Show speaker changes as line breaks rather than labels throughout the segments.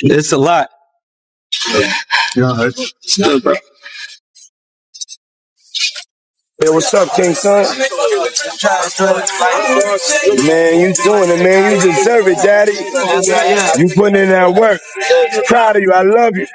It's a lot.
It's good, bro.
Hey, what's up, King Son? Man, you doing it, man. You deserve it, Daddy. You putting in that work. Proud of you. I love you.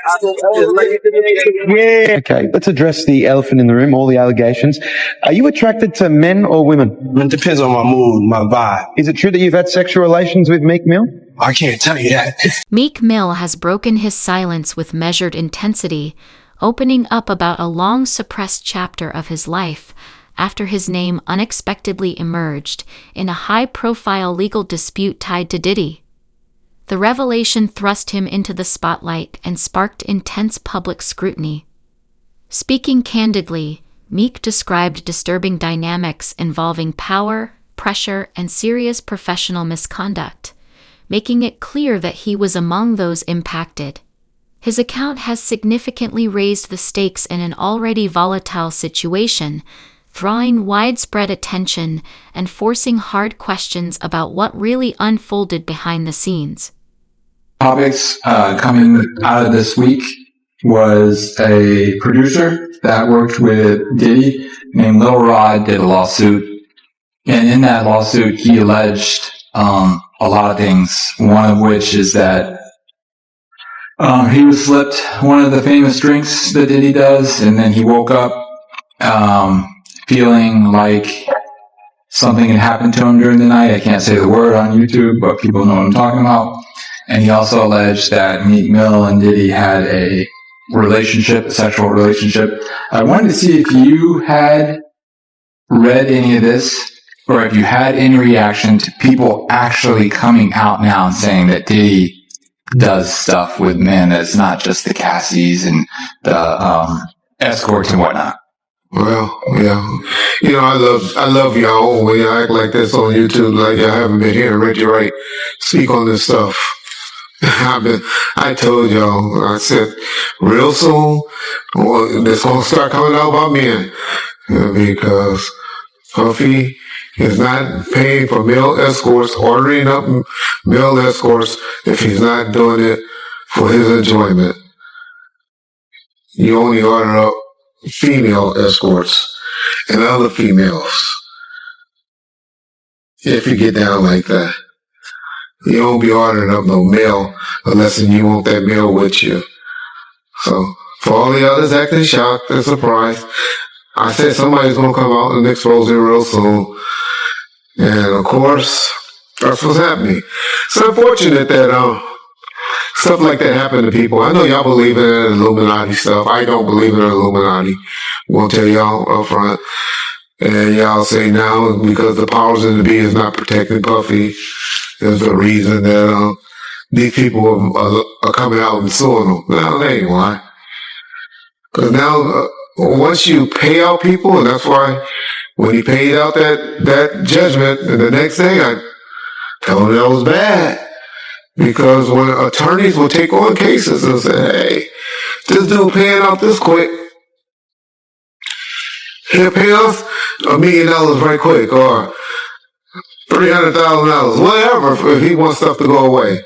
Yeah.
Okay, let's address the elephant in the room, all the allegations. Are you attracted to men or women?
It depends on my mood, my vibe.
Is it true that you've had sexual relations with Meek Mill?
I can't tell you that.
Meek Mill has broken his silence with measured intensity, opening up about a long-suppressed chapter of his life after his name unexpectedly emerged in a high-profile legal dispute tied to Diddy. The revelation thrust him into the spotlight and sparked intense public scrutiny. Speaking candidly, Meek described disturbing dynamics involving power, pressure, and serious professional misconduct, making it clear that he was among those impacted. His account has significantly raised the stakes in an already volatile situation, drawing widespread attention and forcing hard questions about what really unfolded behind the scenes.
Topics coming out of this week was a producer that worked with Diddy named Lil Rod did a lawsuit. And in that lawsuit, he alleged a lot of things, one of which is that he was slipped one of the famous drinks that Diddy does, and then he woke up feeling like something had happened to him during the night. I can't say the word on YouTube, but people know what I'm talking about. And he also alleged that Meek Mill and Diddy had a relationship, a sexual relationship. I wanted to see if you had read any of this, or if you had any reaction to people actually coming out now and saying that Diddy does stuff with men that's not just the Cassies and the escorts and whatnot.
Well, yeah. You know, I love y'all when y'all act like this on YouTube, like y'all haven't been hearing Reggie Wright speak on this stuff. I told y'all, I said, real soon, it's going to start coming out about men. Because Puffy is not paying for male escorts, ordering up male escorts if he's not doing it for his enjoyment. You only order up female escorts and other females. If you get down like that. You don't be ordering up no male unless you want that male with you. So, for all the others acting shocked and surprised, I said somebody's going to come out and expose it real soon. And of course, that's what's happening. It's unfortunate that stuff like that happened to people. I know y'all believe in Illuminati stuff. I don't believe in Illuminati. Won't tell y'all up front. And y'all say now because the powers in the be is not protecting Puffy, there's a reason that these people are coming out and suing them. No, that ain't why. Because now, once you pay out people, and that's why when he paid out that judgment, and the next day I told him that was bad. Because when attorneys will take on cases and say, hey, this dude paying out this quick, he'll pay us $1 million right quick, or $300,000, whatever, if he wants stuff to go away.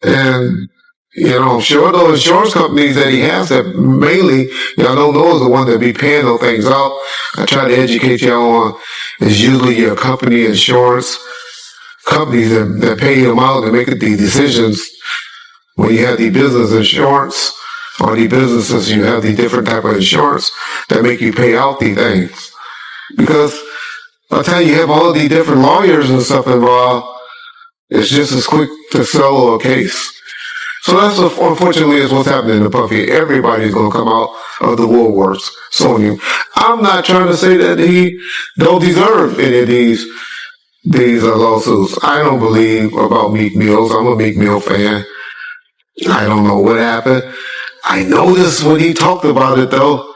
And, you know, I'm sure those insurance companies that he has that mainly, y'all don't know, is the one that be paying those things out. I try to educate y'all on, is usually your company insurance companies that pay him out and make these decisions. When you have the business insurance, or the businesses, you have the different type of insurance that make you pay out these things. Because by the time you have all the different lawyers and stuff involved, it's just as quick to sell a case. So that's unfortunately is what's happening to Puffy. Everybody's going to come out of the woodworks suing him. I'm not trying to say that he don't deserve any of these lawsuits. I don't believe about Meek Mills. I'm a Meek Mill fan. I don't know what happened. I noticed when he talked about it though,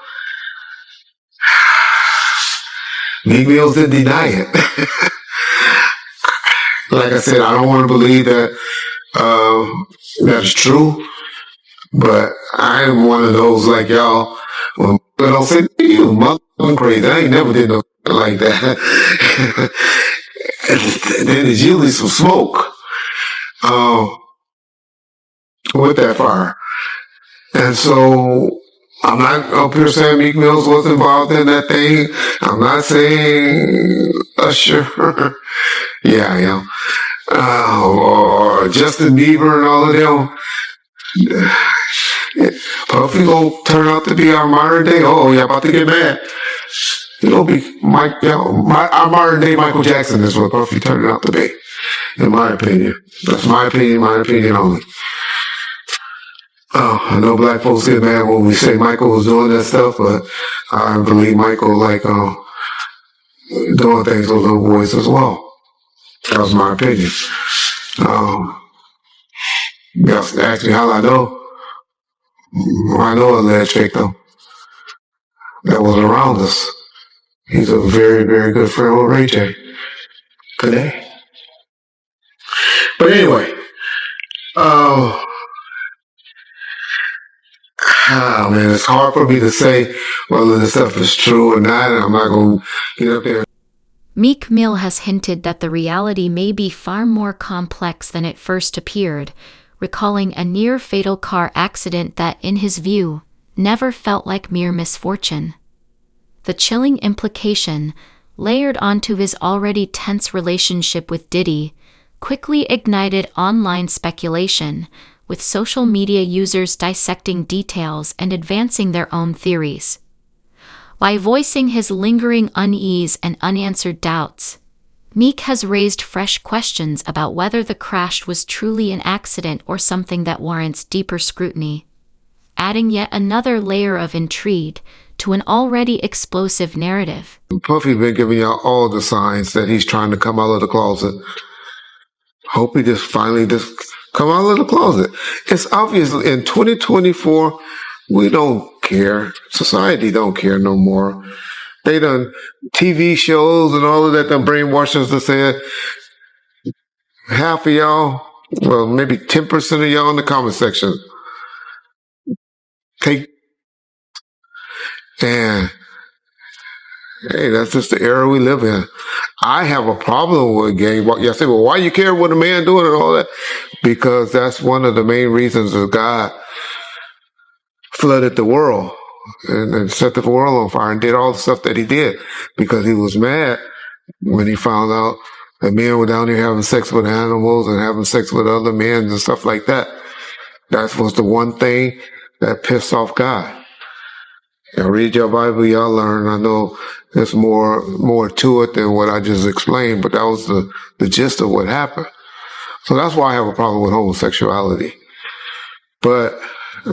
Meek Mills didn't deny it. Like I said, I don't want to believe that that's true, but I'm one of those like y'all. When I don't say you, motherfucking crazy. I ain't never did no like that. And then there's usually some smoke. with that fire. And so I'm not up here saying Meek Mills was involved in that thing. I'm not saying Usher. Yeah, I am. Or Justin Bieber and all of them. Puffy gonna turn out to be our modern day. Oh, y'all about to get mad. He gonna be our modern day Michael Jackson is what Puffy turned out to be, in my opinion. That's my opinion only. I know black folks get mad when we say Michael was doing that stuff, but I believe Michael doing things with little boys as well. That was my opinion. Yes, actually, how I know alleged victim that was around us. He's a very, very good friend with Ray J today. But anyway, man, it's hard for me to say whether this stuff is true or not, and I'm not going to get up there.
Meek Mill has hinted that the reality may be far more complex than it first appeared, recalling a near-fatal car accident that, in his view, never felt like mere misfortune. The chilling implication, layered onto his already tense relationship with Diddy, quickly ignited online speculation, with social media users dissecting details and advancing their own theories. By voicing his lingering unease and unanswered doubts, Meek has raised fresh questions about whether the crash was truly an accident or something that warrants deeper scrutiny, adding yet another layer of intrigue to an already explosive narrative.
Puffy been giving y'all all the signs that he's trying to come out of the closet. Hope he finally come out of the closet. It's obvious in 2024, we don't care. Society don't care no more. They done TV shows and all of that done brainwashed us to say half of y'all, well, maybe 10% of y'all in the comment section. And hey, that's just the era we live in. I have a problem with gay. You say, well, why you care what a man doing and all that? Because that's one of the main reasons that God flooded the world and set the world on fire and did all the stuff that he did because he was mad when he found out that men were down here having sex with animals and having sex with other men and stuff like that. That was the one thing that pissed off God. Y'all read your Bible, y'all learn. I know there's more to it than what I just explained, but that was the gist of what happened. So that's why I have a problem with homosexuality. But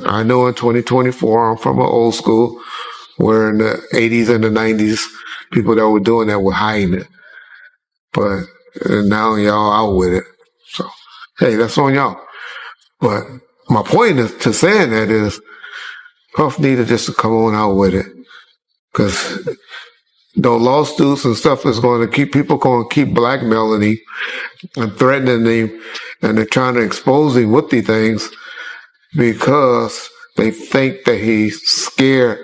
I know in 2024, I'm from an old school where in the 80s and the 90s, people that were doing that were hiding it. But now y'all out with it. So, hey, that's on y'all. But my point to saying that is Puff needed just to come on out with it. Because those lawsuits and stuff is going to keep blackmailing him and threatening him, and they're trying to expose him with these things because they think that he's scared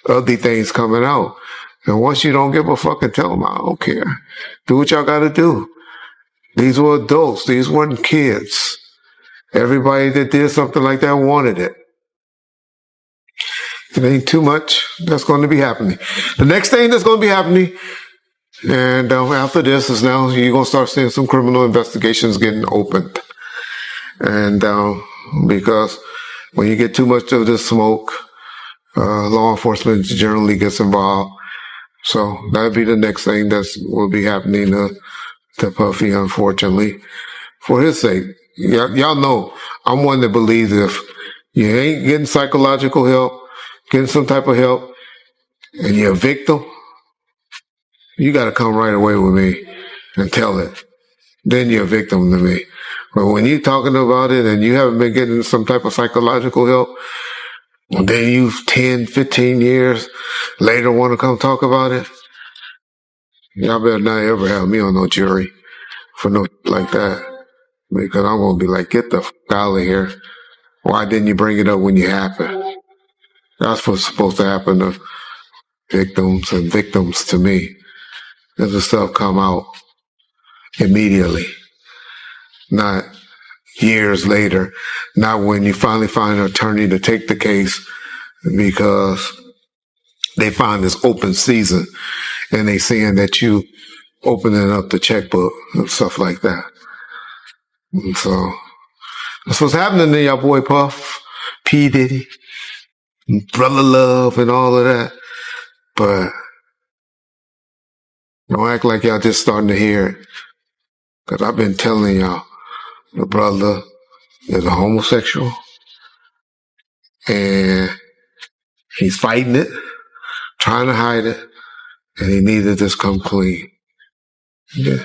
of these things coming out. And once you don't give a fuck and tell them, I don't care. Do what y'all got to do. These were adults. These weren't kids. Everybody that did something like that wanted it. It ain't too much that's going to be happening. The next thing that's going to be happening, and after this, is now you're going to start seeing some criminal investigations getting opened. And because when you get too much of this smoke, law enforcement generally gets involved. So that'd be the next thing that will be happening to Puffy, unfortunately, for his sake. Y'all know I'm one that believes if you ain't getting psychological help, getting some type of help, and you're a victim, you got to come right away with me and tell it. Then you're a victim to me. But when you're talking about it and you haven't been getting some type of psychological help, and then you 10, 15 years later want to come talk about it, y'all better not ever have me on no jury for no like that. Because I'm going to be like, get the fuck out of here. Why didn't you bring it up when you happened? That's what's supposed to happen to victims and victims to me. Does the stuff come out immediately? Not years later, not when you finally find an attorney to take the case, because they find this open season and they seeing that you opening up the checkbook and stuff like that. And so that's what's happening to y'all boy Puff, P. Diddy, Brother Love, and all of that. But don't act like y'all just starting to hear it. Because I've been telling y'all, the brother is a homosexual and he's fighting it, trying to hide it, and he needs to just come clean. Yeah.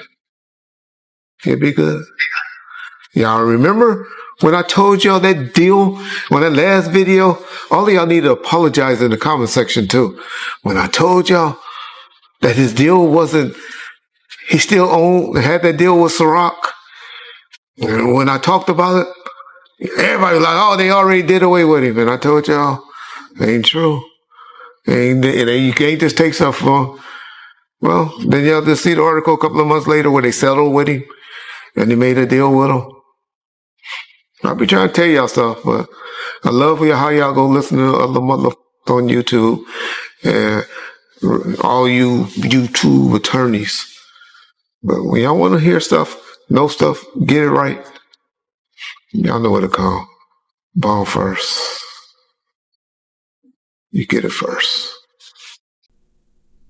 He'll be good. Y'all remember when I told y'all that deal, when that last video, all of y'all need to apologize in the comment section too. When I told y'all that his deal wasn't, he still had that deal with Ciroc. And when I talked about it, everybody was like, oh, they already did away with him. And I told y'all, it ain't true. You can't just take stuff from him. Well, then y'all just see the article a couple of months later where they settled with him and they made a deal with him. I'll be trying to tell y'all stuff, but I love how y'all go listen to other motherfuckers on YouTube and all you YouTube attorneys. But when y'all want to hear stuff, know stuff, get it right, y'all know what to call. Ball first. You get it first.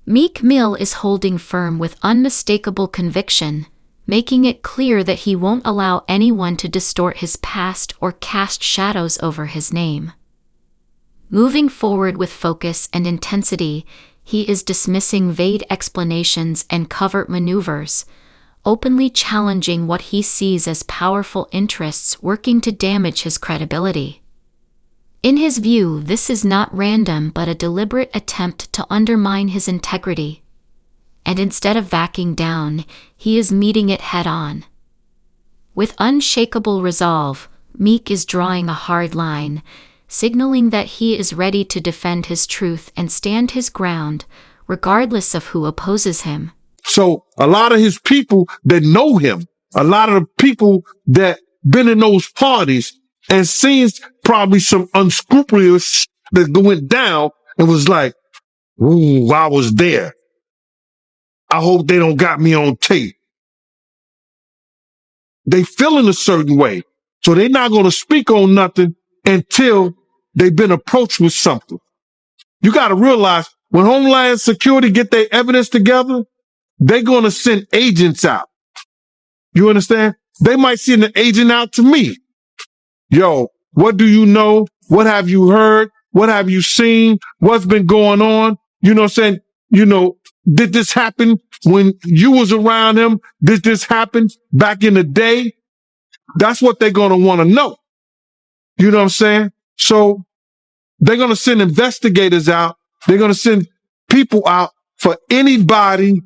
Meek Mill is holding firm with unmistakable conviction, making it clear that he won't allow anyone to distort his past or cast shadows over his name. Moving forward with focus and intensity, he is dismissing vague explanations and covert maneuvers, openly challenging what he sees as powerful interests working to damage his credibility. In his view, this is not random but a deliberate attempt to undermine his integrity. And instead of backing down, he is meeting it head-on. With unshakable resolve, Meek is drawing a hard line, signaling that he is ready to defend his truth and stand his ground, regardless of who opposes him.
So a lot of his people that know him, a lot of the people that been in those parties and seen probably some unscrupulous shit that went down and was like, ooh, I was there. I hope they don't got me on tape. They feeling a certain way. So they're not going to speak on nothing until they've been approached with something. You got to realize when Homeland Security get their evidence together, they're going to send agents out. You understand? They might send an agent out to me. Yo, what do you know? What have you heard? What have you seen? What's been going on? You know what I'm saying? You know, did this happen when you was around him? Did this happen back in the day? That's what they're going to want to know. You know what I'm saying? So they're going to send investigators out. They're going to send people out for anybody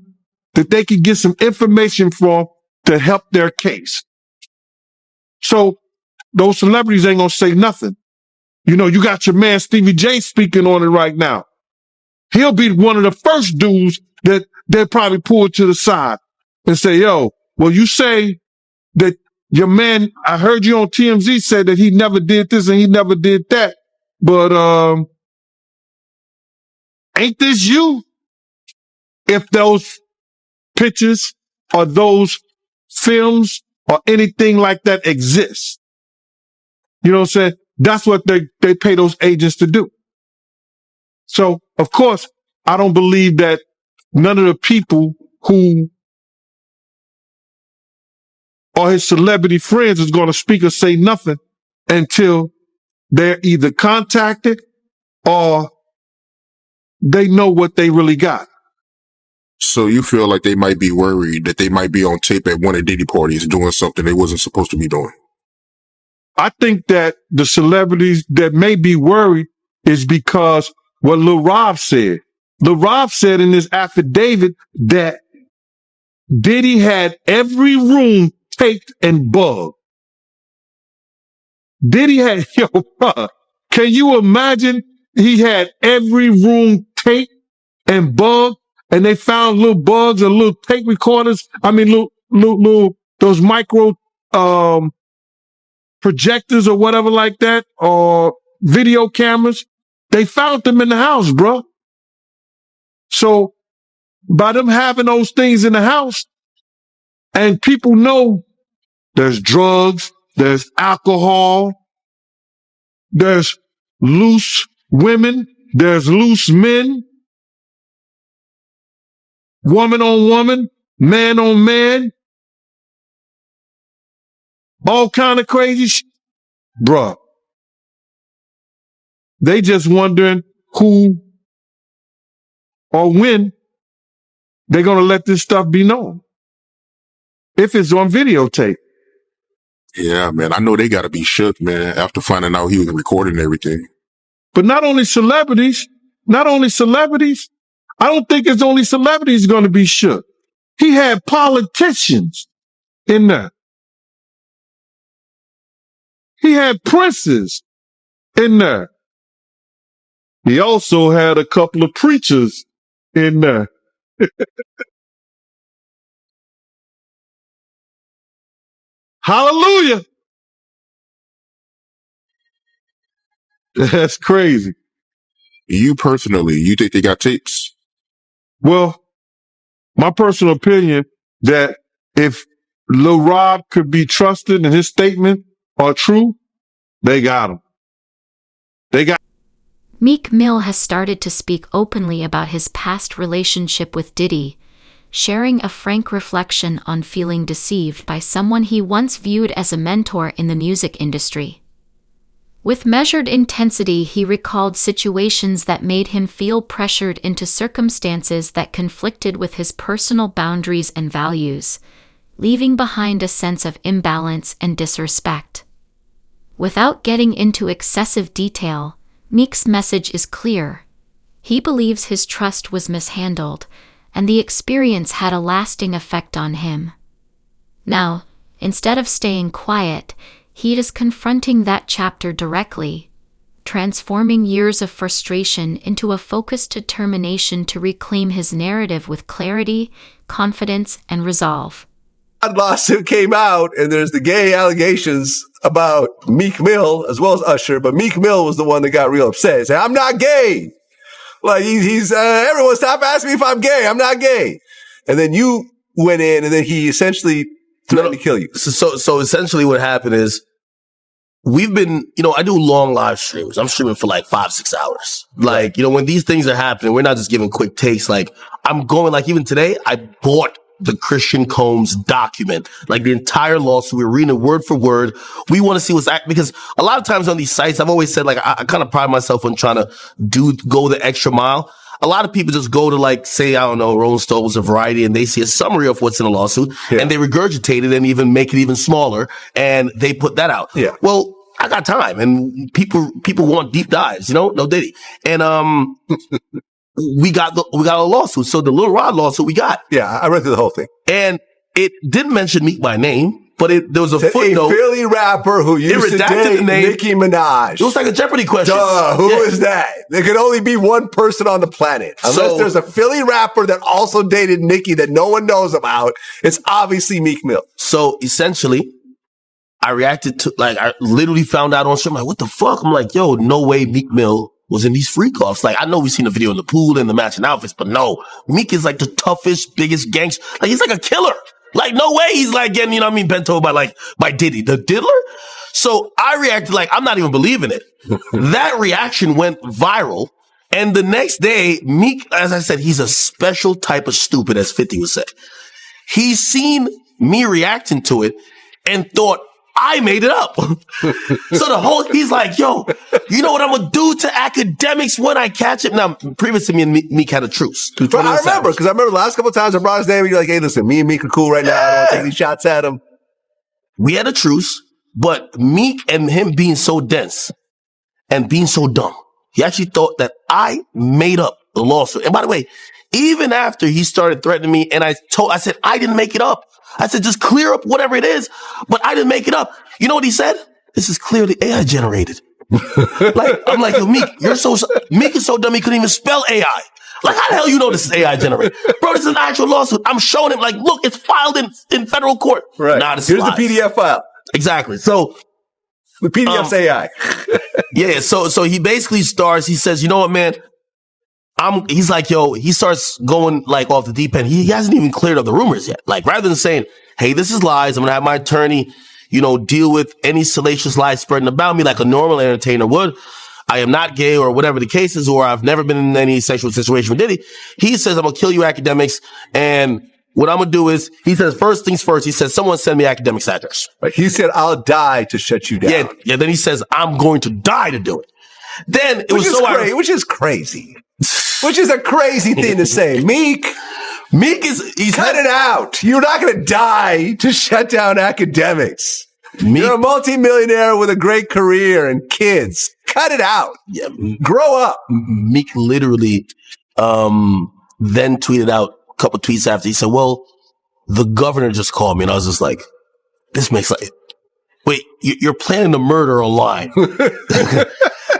that they can get some information from to help their case. So those celebrities ain't going to say nothing. You know, you got your man Stevie J speaking on it right now. He'll be one of the first dudes that they'll probably pull to the side and say, yo, well, you say that your man, I heard you on TMZ say that he never did this and he never did that. But ain't this you? If those pictures or those films or anything like that exists. You know what I'm saying? That's what they pay those agents to do. So, of course, I don't believe that none of the people who are his celebrity friends is going to speak or say nothing until they're either contacted or they know what they really got.
So you feel like they might be worried that they might be on tape at one of Diddy parties doing something they wasn't supposed to be doing?
I think that the celebrities that may be worried is because what Lil Rob said. Lil Rob said in his affidavit that Diddy had every room taped and bugged. Diddy had, yo, bro, can you imagine he had every room taped and bugged and they found little bugs or little tape recorders? I mean, little, those micro, projectors or whatever like that, or video cameras. They found them in the house, bro. So by them having those things in the house, and people know there's drugs, there's alcohol, there's loose women, there's loose men, woman on woman, man on man, all kind of crazy shit. Bruh. They just wondering who or when they're going to let this stuff be known. If it's on videotape.
Yeah, man. I know they got to be shook, man, after finding out he was recording everything.
But not only celebrities, I don't think it's only celebrities going to be shook. He had politicians in there. He had princes in there. He also had a couple of preachers in there. Hallelujah. That's crazy.
You personally, you think they got tapes?
Well, my personal opinion that if Lil Rob could be trusted and his statement are true, they got him.
Meek Mill has started to speak openly about his past relationship with Diddy, sharing a frank reflection on feeling deceived by someone he once viewed as a mentor in the music industry. With measured intensity, he recalled situations that made him feel pressured into circumstances that conflicted with his personal boundaries and values, leaving behind a sense of imbalance and disrespect. Without getting into excessive detail, Meek's message is clear. He believes his trust was mishandled, and the experience had a lasting effect on him. Now, instead of staying quiet, he is confronting that chapter directly, transforming years of frustration into a focused determination to reclaim his narrative with clarity, confidence, and resolve.
A lawsuit came out, and there's the gay allegations about Meek Mill as well as Usher, but Meek Mill was the one that got real upset. He said, "I'm not gay." Like he's everyone stop asking me if I'm gay. I'm not gay. And then you went in, and then he essentially threatened to kill you.
So essentially what happened is we've been, I do long live streams. I'm streaming for like 5-6 hours. Like, when these things are happening, we're not just giving quick takes. Like I'm going, like even today, I bought the Christian Combs document, like the entire lawsuit. We're reading it word for word. We want to see because a lot of times on these sites, I've always said, like, I kind of pride myself on trying to go the extra mile. A lot of people just go to, like, say, I don't know, Rolling Stones or Variety, and they see a summary of what's in the lawsuit, and they regurgitate it and even make it even smaller, and they put that out.
Yeah.
Well, I got time, and people want deep dives, no Diddy. And we got a lawsuit. So the Lil Rod lawsuit we got.
Yeah, I read through the whole thing.
And it didn't mention Meek by name, but there was a footnote.
A Philly rapper who used to date the name Nicki Minaj.
It was like a Jeopardy question.
Who is that? There could only be one person on the planet. Unless there's a Philly rapper that also dated Nicki that no one knows about. It's obviously Meek Mill.
So essentially, I reacted to, I literally found out on stream, like, what the fuck? I'm like, yo, no way Meek Mill was in these freak offs. Like, I know we've seen the video in the pool and the matching outfits, but no, Meek is like the toughest, biggest gangster. Like, he's like a killer. Like, no way he's like getting, bent over by Diddy, the diddler. So I reacted like, I'm not even believing it. That reaction went viral. And the next day, Meek, as I said, he's a special type of stupid, as 50 would say. He's seen me reacting to it and thought, I made it up. So he's like, yo, you know what I'm going to do to academics when I catch him? Now, previously, me and Meek had a truce.
I remember, because I remember the last couple of times I brought his name, and you're like, hey, listen, me and Meek are cool right now. I don't want to take any shots at him.
We had a truce, but Meek and him being so dense and being so dumb, he actually thought that I made up the lawsuit. And by the way, even after he started threatening me, and I said, I didn't make it up. I said, just clear up whatever it is, but I didn't make it up. You know what he said? This is clearly AI generated. I'm like, yo, Meek, Meek is so dumb he couldn't even spell AI. Like, how the hell you know this is AI generated? Bro, this is an actual lawsuit. I'm showing him, like, look, it's filed in federal court.
Right.
Nah, this
Here's
lies.
the PDF file.
Exactly. So
With PDF's AI.
Yeah, so he basically starts, he says, you know what, man? He's like, yo, he starts going like off the deep end. He hasn't even cleared up the rumors yet. Like, rather than saying, hey, this is lies, I'm gonna have my attorney, deal with any salacious lies spreading about me like a normal entertainer would. I am not gay or whatever the case is, or I've never been in any sexual situation with Diddy. He says, I'm gonna kill you academics. And what I'm gonna do is, he says, first things first, he says, someone send me academics address.
Right. He said, I'll die to shut you down.
Yeah. Then he says, I'm going to die to do it. Then it
which
was
which is crazy. Which is a crazy thing to say. Meek is cut it out. You're not going to die to shut down academics. You're a multimillionaire with a great career and kids. Cut it out.
Yeah,
grow up.
Meek literally then tweeted out a couple tweets after. He said, well, the governor just called me. And I was just like, this makes like, wait, you're planning to murder online.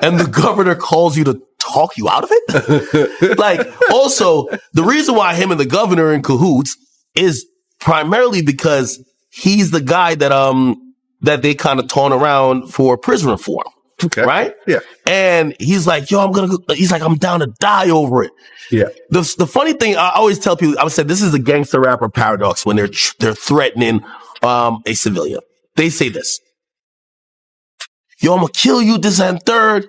And the governor calls you to talk you out of it? Like, also, the reason why him and the governor are in cahoots is primarily because he's the guy that they kind of taunt around for prison reform.
Okay.
Right?
Yeah.
And he's like, yo, I'm down to die over it.
Yeah.
The funny thing, I always tell people, I would say this is a gangster rapper paradox when they're threatening a civilian. They say this. Yo, I'm gonna kill you, this and third.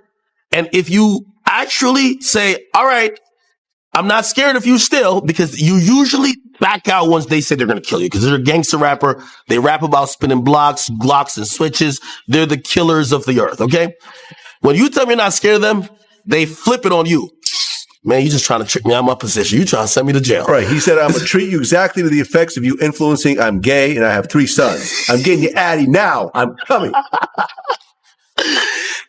And if you actually say, all right, I'm not scared of you still, because you usually back out once they say they're gonna kill you, because they're a gangster rapper. They rap about spinning blocks, Glocks, and switches. They're the killers of the earth, okay? When you tell me you're not scared of them, they flip it on you. Man, you just trying to trick me out of my position. You trying to send me to jail.
Right. He said, I'm going to treat you exactly to the effects of you influencing. I'm gay and I have 3 sons. I'm getting you Addy now. I'm coming.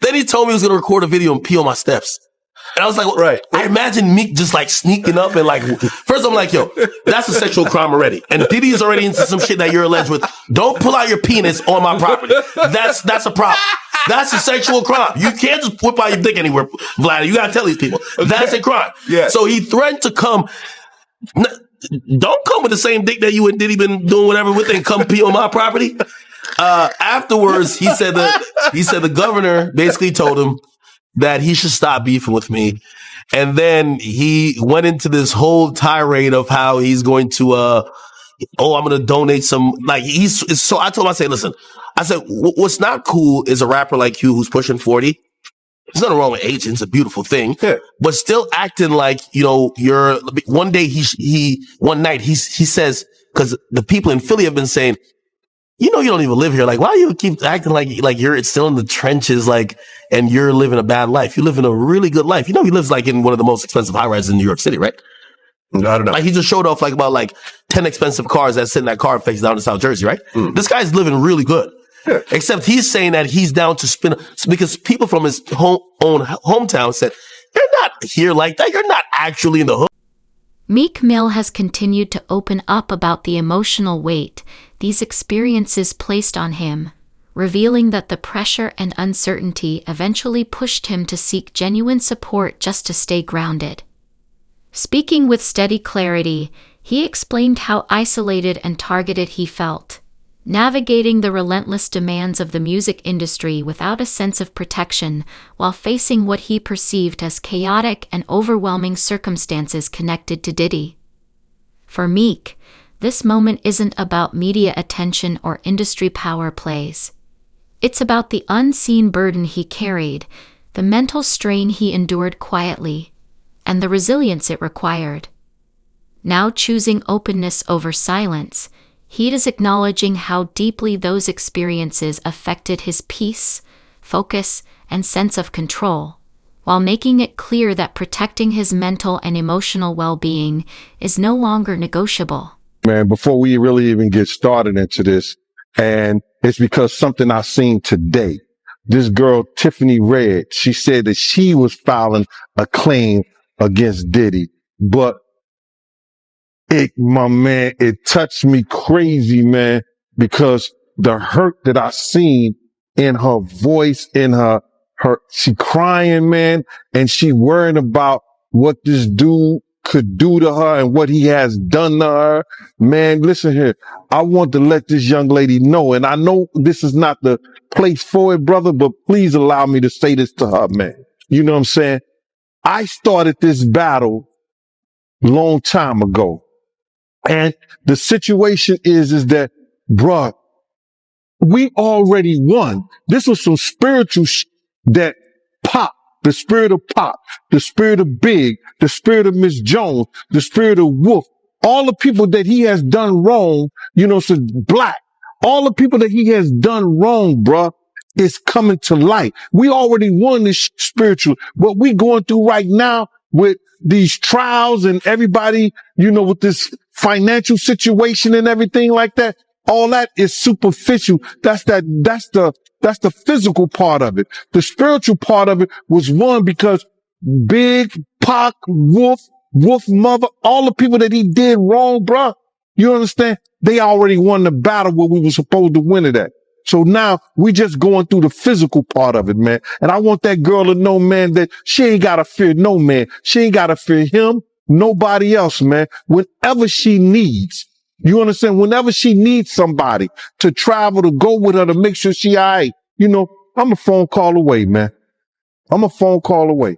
Then he told me he was going to record a video and pee on my steps. And I was like, well,
right.
I imagine Meek just like sneaking up and like, first I'm like, yo, that's a sexual crime already. And Diddy is already into some shit that you're alleged with. Don't pull out your penis on my property. That's a problem. That's a sexual crime. You can't just whip out your dick anywhere, Vlad. You got to tell these people. That's a crime.
Yeah.
So he threatened to come. Don't come with the same dick that you and Diddy been doing whatever with and come pee on my property. Afterwards, he said the governor basically told him that he should stop beefing with me. And then he went into this whole tirade of how he's going to, I'm going to donate some, like so I told him, listen, I said, what's not cool is a rapper like you who's pushing 40. There's nothing wrong with age. It's a beautiful thing, but still acting like, you're one day one night he says, cause the people in Philly have been saying, you don't even live here. Like, why do you keep acting like you're still in the trenches, like, and you're living a bad life? You live in a really good life. He lives like in one of the most expensive high rises in New York City, right?
I don't know.
Like, he just showed off like about like 10 expensive cars that sit in that car face down in South Jersey, right? This guy's living really good. Yeah. Except he's saying that he's down to spin because people from his own hometown said, you're not here like that. You're not actually in the hood.
Meek Mill has continued to open up about the emotional weight these experiences placed on him, revealing that the pressure and uncertainty eventually pushed him to seek genuine support just to stay grounded. Speaking with steady clarity, he explained how isolated and targeted he felt, navigating the relentless demands of the music industry without a sense of protection while facing what he perceived as chaotic and overwhelming circumstances connected to Diddy. For Meek, this moment isn't about media attention or industry power plays. It's about the unseen burden he carried, the mental strain he endured quietly, and the resilience it required. Now choosing openness over silence, he is acknowledging how deeply those experiences affected his peace, focus, and sense of control, while making it clear that protecting his mental and emotional well-being is no longer negotiable.
Man, before we really even get started into this, and it's because something I seen today. This girl, Tiffany Red, she said that she was filing a claim against Diddy, but it touched me crazy, man, because the hurt that I seen in her voice, in she crying, man, and she worrying about what this dude could do to her and what he has done to her. Man, listen here. I want to let this young lady know, and I know this is not the place for it, brother, but please allow me to say this to her, man. You know what I'm saying? I started this battle long time ago. And the situation is that, bruh, we already won. This was some spiritual that Pop, the spirit of Pop, the spirit of Big, the spirit of Miss Jones, the spirit of Wolf, all the people that he has done wrong, you know, so Black, all the people that he has done wrong, bruh, is coming to light. We already won this spiritual. What we going through right now with these trials and everybody, you know, with this financial situation and everything like that, all that is superficial. That's the physical part of it. The spiritual part of it was won because Big, Pac, Wolf Mother, all the people that he did wrong, bruh. You understand? They already won the battle where we were supposed to win it at. So now we just going through the physical part of it, man. And I want that girl to know, man, that she ain't got to fear no man. She ain't got to fear him, nobody else, man. Whenever she needs, you understand? Whenever she needs somebody to travel, to go with her, to make sure she all right, you know, I'm a phone call away, man. I'm a phone call away.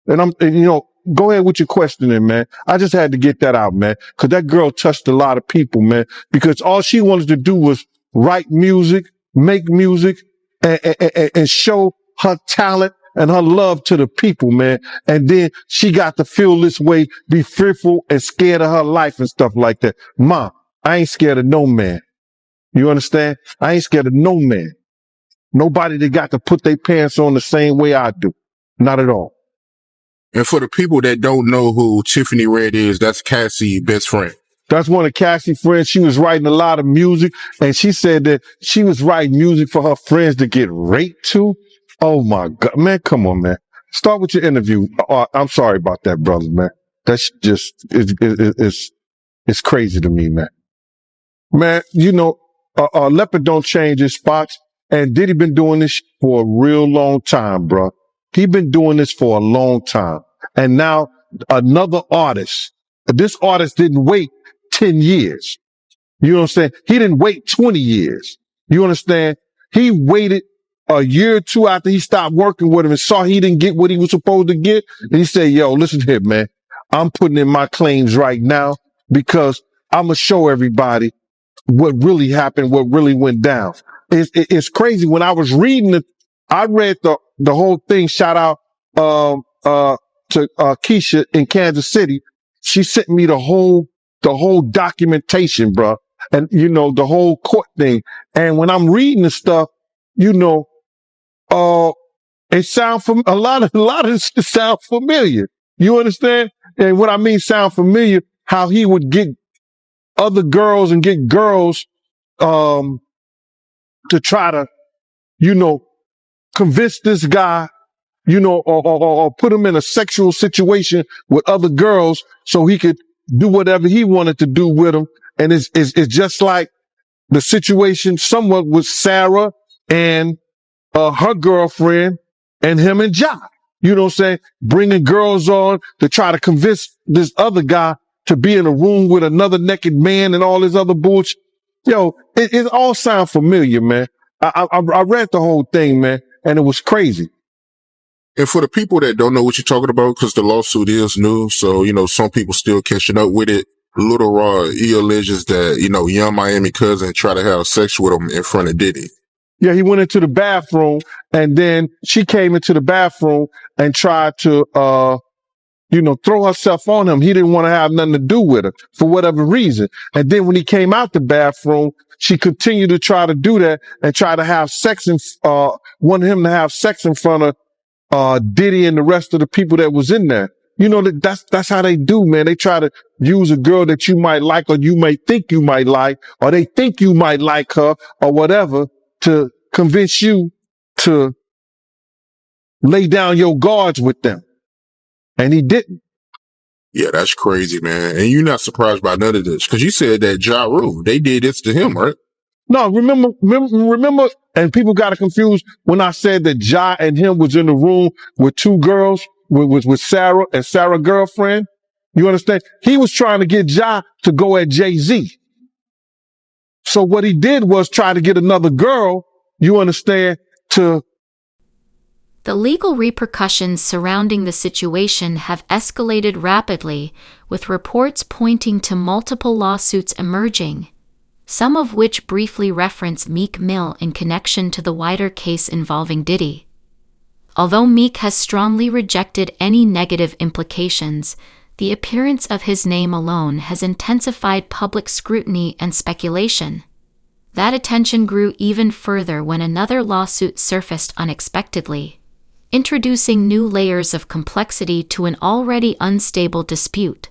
And you know, go ahead with your questioning, man. I just had to get that out, man. Cause that girl touched a lot of people, man. Because all she wanted to do was write music, make music, and show her talent and her love to the people, man. And then she got to feel this way, be fearful and scared of her life and stuff like that. Ma, I ain't scared of no man. You understand? I ain't scared of no man. Nobody that got to put their pants on the same way I do. Not at all.
And for the people that don't know who Tiffany Red is, that's Cassie's best friend.
That's one of Cassie's friends. She was writing a lot of music, and she said that she was writing music for her friends to get raped too. Oh my God, man, come on, man. Start with your interview. I'm sorry about that, brother, man. That's just, it's crazy to me, man. Man, you know, Leopard don't change his spots, and Diddy been doing this for a real long time, bro. He been doing this for a long time. And now another artist, this artist didn't wait 10 years. You know what I'm saying? He didn't wait 20 years. You understand? He waited a year or two after he stopped working with him and saw he didn't get what he was supposed to get. And he said, yo, listen here, man. I'm putting in my claims right now because I'm going to show everybody what really happened, what really went down. It's crazy. When I was reading it, I read the whole thing. Shout out, to Keisha in Kansas City. She sent me the whole documentation, bro. And, you know, the whole court thing. And when I'm reading the stuff, you know, it sounds a lot of it sound familiar. You understand? And what I mean sound familiar, how he would get other girls and get girls, to try to, you know, convince this guy, you know, or put him in a sexual situation with other girls so he could do whatever he wanted to do with them. And it's just like the situation somewhat with Sarah and her girlfriend and him and Ja. You know what I'm saying? Bringing girls on to try to convince this other guy to be in a room with another naked man and all this other bullshit. Yo, it all sounds familiar, man. I read the whole thing, man, and it was crazy.
And for the people that don't know what you're talking about, because the lawsuit is new, so, you know, some people still catching up with it. Little Raw, he alleges that, you know, Young Miami cousin tried to have sex with him in front of Diddy.
Yeah, he went into the bathroom, and then she came into the bathroom and tried to, you know, throw herself on him. He didn't want to have nothing to do with her for whatever reason. And then when he came out the bathroom, she continued to try to do that and try to have sex and wanted him to have sex in front of Diddy and the rest of the people that was in there. You know, that's how they do, man. They try to use a girl that you might like, or you may think you might like, or they think you might like her or whatever, to convince you to lay down your guards with them. And he didn't.
Yeah, that's crazy, man. And you're not surprised by none of this, because you said that Ja Rule, they did this to him, right?
No, remember, and people got it confused when I said that Ja and him was in the room with two girls. with Sarah and Sarah's girlfriend. You understand? He was trying to get Ja to go at Jay-Z. So what he did was try to get another girl, you understand, to...
The legal repercussions surrounding the situation have escalated rapidly, with reports pointing to multiple lawsuits emerging, some of which briefly reference Meek Mill in connection to the wider case involving Diddy. Although Meek has strongly rejected any negative implications, the appearance of his name alone has intensified public scrutiny and speculation. That attention grew even further when another lawsuit surfaced unexpectedly, introducing new layers of complexity to an already unstable dispute.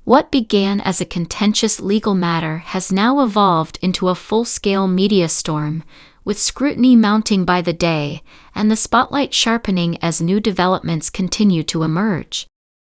What began as a contentious legal matter has now evolved into a full-scale media storm, with scrutiny mounting by the day and the spotlight sharpening as new developments continue to emerge.